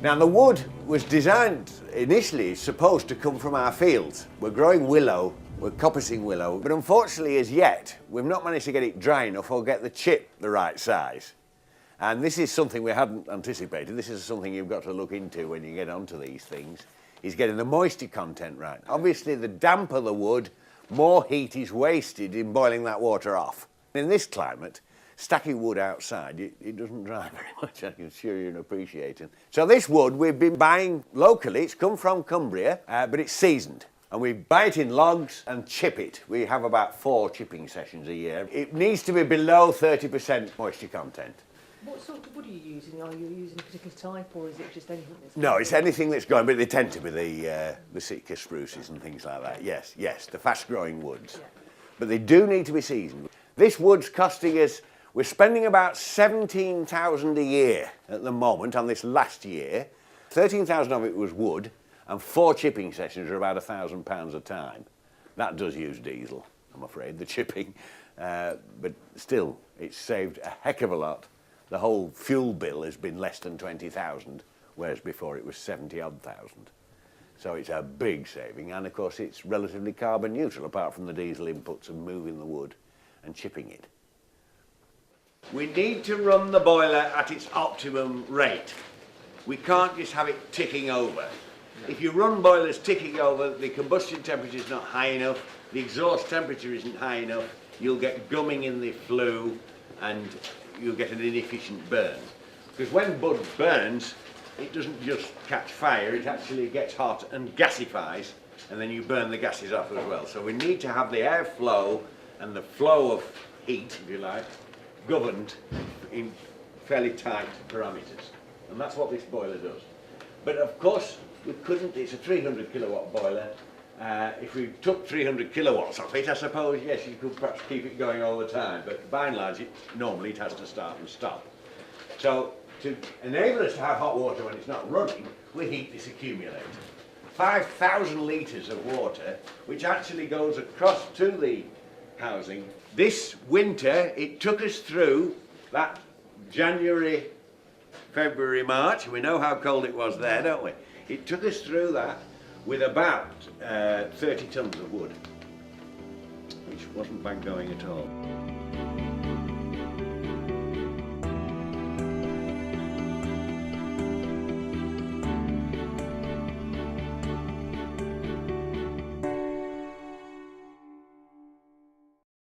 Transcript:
Now the wood was designed initially supposed to come from our fields. We're growing willow, we're coppicing willow, but unfortunately as yet we've not managed to get it dry enough or get the chip the right size. And this is something we hadn't anticipated. This is something you've got to look into when you get onto these things, is getting the moisture content right. Obviously the damper the wood, more heat is wasted in boiling that water off. In this climate, stacking wood outside, it doesn't dry very much, I can assure you and appreciate it. So this wood we've been buying locally, it's come from Cumbria, but it's seasoned. And we buy it in logs and chip it. We have about 4 chipping sessions a year. It needs to be below 30% moisture content. What sort of wood are you using? Are you using a particular type, or is it just anything that's... No, it's anything that's growing, but they tend to be the Sitka spruces and things like that. Yes, the fast-growing woods. Yeah. But they do need to be seasoned. This wood's costing us, we're spending about 17,000 a year at the moment on this last year. 13,000 of it was wood, and 4 chipping sessions are about £1,000 a time. That does use diesel, I'm afraid, the chipping. But still, it's saved a heck of a lot. The whole fuel bill has been less than 20,000, whereas before it was 70-odd thousand. So it's a big saving, and of course it's relatively carbon neutral, apart from the diesel inputs of moving the wood and chipping it. We need to run the boiler at its optimum rate. We can't just have it ticking over. If you run boilers ticking over, the combustion temperature is not high enough, the exhaust temperature isn't high enough, you'll get gumming in the flue and you'll get an inefficient burn. Because when wood burns, it doesn't just catch fire, it actually gets hot and gasifies, and then you burn the gases off as well. So we need to have the airflow and the flow of heat, if you like, governed in fairly tight parameters. And that's what this boiler does. But of course, we couldn't, it's a 300 kilowatt boiler. If we took 300 kilowatts off it, I suppose, yes, you could perhaps keep it going all the time, but by and large, normally it has to start and stop. So, to enable us to have hot water when it's not running, we heat this accumulator. 5,000 litres of water, which actually goes across to the housing. This winter, it took us through that January, February, March. We know how cold it was there, don't we? It took us through that with about 30 tonnes of wood, which wasn't bad going at all.